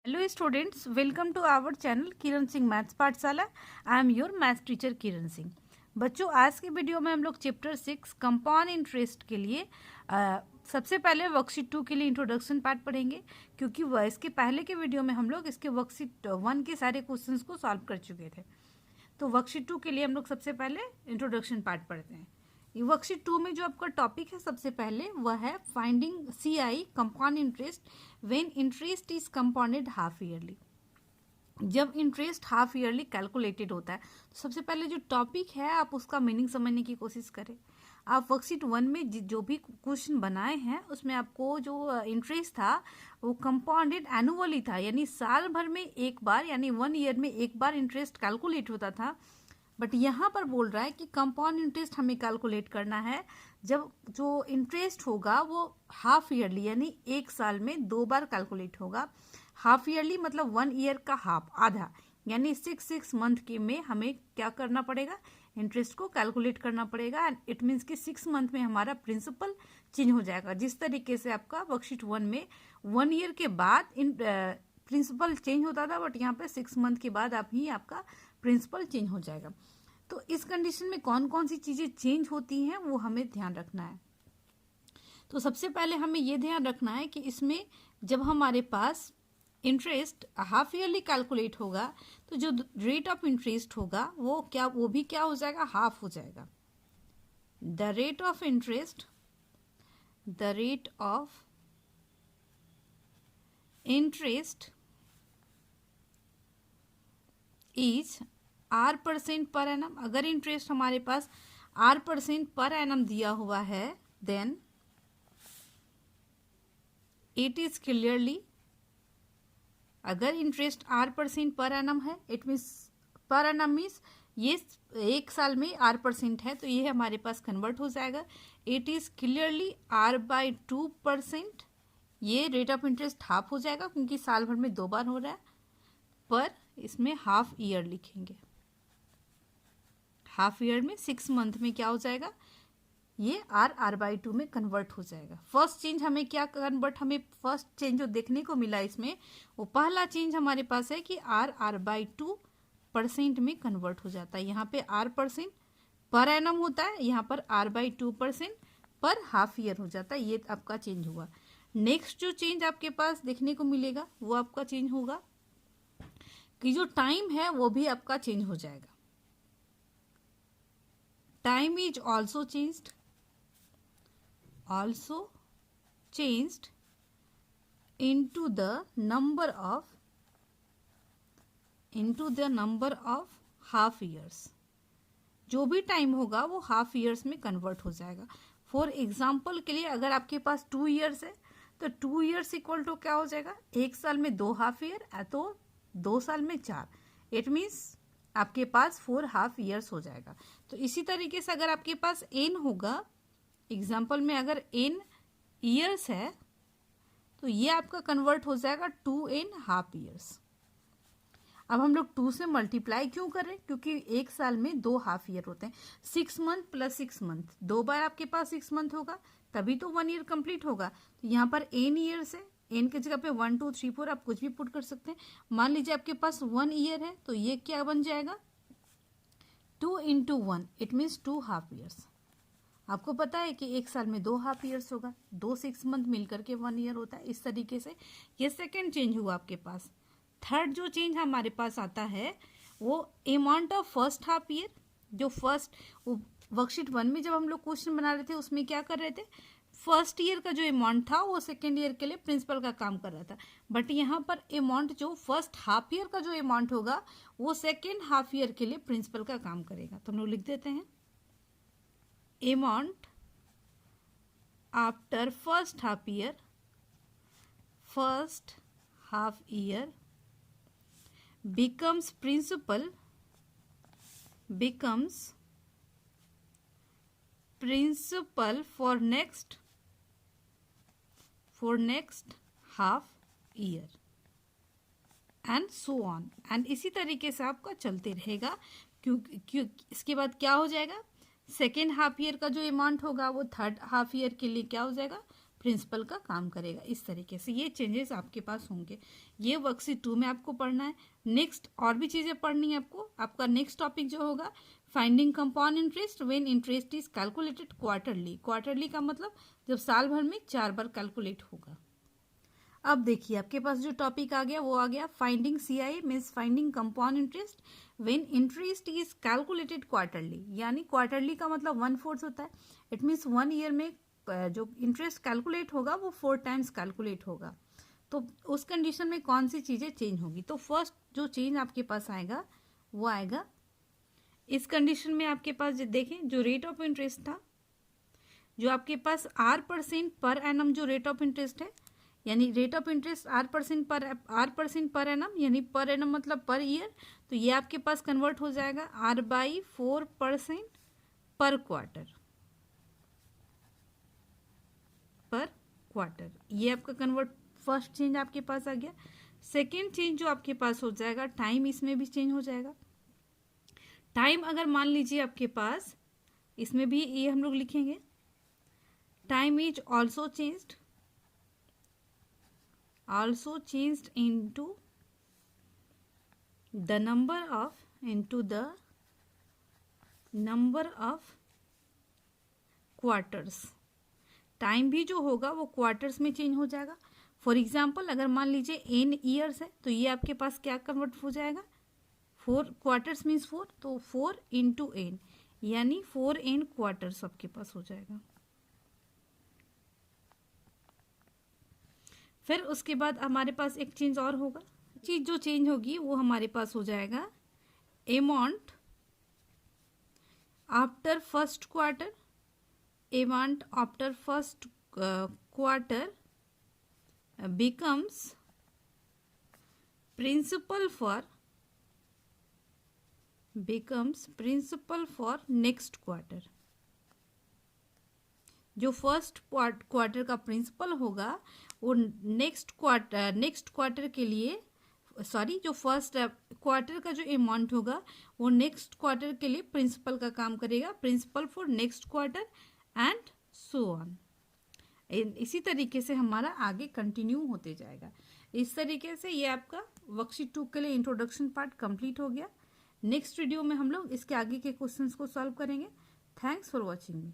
Hello students, welcome to our channel Kiran Singh maths Pathshala. I am your maths teacher Kiran Singh. बच्चों, आज की video में हम लोग चैप्टर 6 कंपाउंड इंटरेस्ट के लिए सबसे पहले वर्कशीट 2 के लिए इंट्रोडक्शन पार्ट पढ़ेंगे, क्योंकि इसके पहले के वीडियो में हम लोग इसके वर्कशीट 1 के सारे क्वेश्चंस को सॉल्व कर चुके थे। तो वर्कशीट 2 के लिए हम लोग सबसे पहले इंट्रोडक्शन पार्ट पढ़ते हैं। वर्कशीट 2 में जो आपका टॉपिक है सबसे पहले वह है finding CI compound interest when interest is compounded half yearly. जब इंटरेस्ट हाफ ईयरली कैलकुलेटेड होता है तो सबसे पहले जो टॉपिक है आप उसका मीनिंग समझने की कोशिश करें। आप वर्कशीट 1 में जो भी क्वेश्चन बनाए हैं उसमें आपको जो इंटरेस्ट था वो कंपाउंडेड एनुअली था, यानी साल भर में एक बार, यानी 1 ईयर में एक बार इंटरेस्ट कैलकुलेट होता था। बट यहाँ पर बोल रहा है कि कंपाउंड इंटरेस्ट हमें कैलकुलेट करना है जब जो इंटरेस्ट होगा वो हाफ ईयरली, यानी एक साल में 2 बार कैलकुलेट होगा। हाफ ईयरली मतलब 1 ईयर का हाफ, आधा, यानी 6 मंथ के में हमें क्या करना पड़ेगा, इंटरेस्ट को कैलकुलेट करना पड़ेगा। एंड इट मीन्स कि 6 मंथ में हमारा प्रिंसिपल चेंज हो जाएगा। जिस तरीके से आपका वर्कशीट 1 में 1 ईयर के बाद प्रिंसिपल चेंज होता था, बट यहाँ पे 6 मंथ के बाद आपका प्रिंसिपल चेंज हो जाएगा। तो इस कंडीशन में कौन कौन सी चीजें चेंज होती हैं वो हमें ध्यान रखना है। तो सबसे पहले हमें ये ध्यान रखना है कि इसमें जब हमारे पास इंटरेस्ट हाफ ईयरली कैलकुलेट होगा तो जो रेट ऑफ इंटरेस्ट होगा वो भी क्या हो जाएगा, हाफ हो जाएगा। The rate of interest is R% per annum. अगर इंटरेस्ट हमारे पास R% पर एनम दिया हुआ है देन इट इज क्लियरली, अगर इंटरेस्ट R% पर एनम है, it means per annum means ये एक साल में R% है, तो ये हमारे पास कन्वर्ट हो जाएगा। It is clearly R/2%। ये रेट ऑफ इंटरेस्ट हाफ हो जाएगा क्योंकि साल भर में 2 बार हो रहा है, पर इसमें हाफ ईयर लिखेंगे। हाफ ईयर में 6 मंथ में क्या हो जाएगा, ये R/2 में कन्वर्ट हो जाएगा। फर्स्ट चेंज हमें क्या कन्वर्ट, हमें फर्स्ट चेंज जो देखने को मिला इसमें वो पहला चेंज हमारे पास है कि R/2% में कन्वर्ट हो जाता है। यहाँ पे R% पर एनम होता है, यहाँ पर R/2% पर हाफ ईयर हो जाता है। ये आपका चेंज हुआ। नेक्स्ट जो चेंज आपके पास देखने को मिलेगा वो आपका चेंज होगा कि जो टाइम है वो भी आपका चेंज हो जाएगा। Time is also changed into the number of half years। जो भी टाइम होगा वो हाफ ईयर्स में कन्वर्ट हो जाएगा। फॉर एग्जाम्पल के लिए अगर आपके पास 2 ईयर्स है तो 2 ईयर्स इक्वल टू क्या हो जाएगा, एक साल में 2 हाफ ईयर, तो 2 साल में 4, इट मीन्स आपके पास 4 हाफ ईयर्स हो जाएगा। तो इसी तरीके से अगर आपके पास n होगा, एग्जाम्पल में अगर n ईयर्स है तो ये आपका कन्वर्ट हो जाएगा 2n हाफ ईयर्स। अब हम लोग 2 से मल्टीप्लाई क्यों कर रहे हैं, क्योंकि एक साल में 2 हाफ ईयर होते हैं। 6 मंथ प्लस 6 मंथ, 2 बार आपके पास 6 मंथ होगा तभी तो 1 ईयर कंप्लीट होगा। तो यहाँ पर n ईयर्स है, n की जगह पे 1 2 3 4 आप कुछ भी पुट कर सकते हैं। मान लीजिए आपके पास 1 ईयर है तो ये क्या बन जाएगा, 2 into 1, it means 2 half years. आपको पता है कि एक साल में 2 हाफ ईयर्स होगा, 2 6 मंथ मिलकर के 1 ईयर होता है। इस तरीके से ये सेकेंड चेंज हुआ आपके पास। थर्ड जो चेंज हमारे पास आता है वो amount of first half year. जो फर्स्ट वर्कशीट 1 में जब हम लोग क्वेश्चन बना रहे थे उसमें क्या कर रहे थे, फर्स्ट ईयर का जो अमाउंट था वो सेकेंड ईयर के लिए प्रिंसिपल का काम कर रहा था। बट यहाँ पर अमाउंट जो फर्स्ट हाफ ईयर का जो अमाउंट होगा वो सेकेंड हाफ ईयर के लिए प्रिंसिपल का काम करेगा। तो हम लोग लिख देते हैं amount after first half year becomes principal for next half year and so on, and इसी तरीके से आपका चलते रहेगा। क्यों इसके बाद क्या हो जाएगा, सेकेंड हाफ ईयर का जो अमाउंट होगा वो थर्ड हाफ ईयर के लिए क्या हो जाएगा, प्रिंसिपल का काम करेगा। इस तरीके से ये चेंजेस आपके पास होंगे। ये वर्कशीट 2 में आपको पढ़ना है। नेक्स्ट और भी चीज़ें पढ़नी है आपको। आपका नेक्स्ट टॉपिक जो होगा finding compound interest when interest is calculated quarterly. Quarterly का मतलब जब साल भर में 4 बार कैलकुलेट होगा। अब देखिए आपके पास जो टॉपिक आ गया वो आ गया finding CI means finding compound interest when interest is calculated quarterly. यानी क्वार्टरली का मतलब 1/4 होता है। इट मीन्स 1 ईयर में जो इंटरेस्ट कैलकुलेट होगा वो 4 टाइम्स कैलकुलेट होगा। तो उस कंडीशन में कौन सी चीज़ें चेंज होगी? तो फर्स्ट जो चेंज आपके पास आएगा वो आएगा इस कंडीशन में आपके पास जो देखें जो रेट ऑफ इंटरेस्ट था, जो आपके पास R% पर एनम जो रेट ऑफ इंटरेस्ट है, यानी rate of interest R% per annum, यानी पर एनम मतलब पर ईयर, तो ये आपके पास कन्वर्ट हो जाएगा R/4% पर क्वार्टर। ये आपका कन्वर्ट फर्स्ट चेंज आपके पास आ गया। सेकेंड चेंज जो आपके पास हो जाएगा टाइम, इसमें भी चेंज हो जाएगा। टाइम अगर मान लीजिए आपके पास, इसमें भी ये हम लोग लिखेंगे time is also changed into the number of quarters. Time भी जो होगा वो क्वार्टर्स में चेंज हो जाएगा। फॉर एग्जाम्पल अगर मान लीजिए n ईयर्स है तो ये आपके पास क्या कन्वर्ट हो जाएगा, 4 क्वार्टर्स मीन्स 4, तो 4 इंटू n यानी 4n क्वार्टर्स आपके पास हो जाएगा। फिर उसके बाद हमारे पास एक चेंज और होगा। चीज जो चेंज होगी वो हमारे पास हो जाएगा amount after first quarter. Amount after first quarter becomes principal for next quarter। जो फर्स्ट क्वार्टर का प्रिंसिपल होगा वो नेक्स्ट क्वार्टर के लिए, सॉरी, जो फर्स्ट क्वार्टर का जो अमाउंट होगा वो नेक्स्ट क्वार्टर के लिए प्रिंसिपल का काम करेगा। Principal for next quarter and so on. इसी तरीके से हमारा आगे कंटिन्यू होते जाएगा। इस तरीके से ये आपका वर्कशीट 2 के लिए इंट्रोडक्शन पार्ट कंप्लीट हो गया। नेक्स्ट वीडियो में हम लोग इसके आगे के क्वेश्चंस को सॉल्व करेंगे। Thanks for watching me.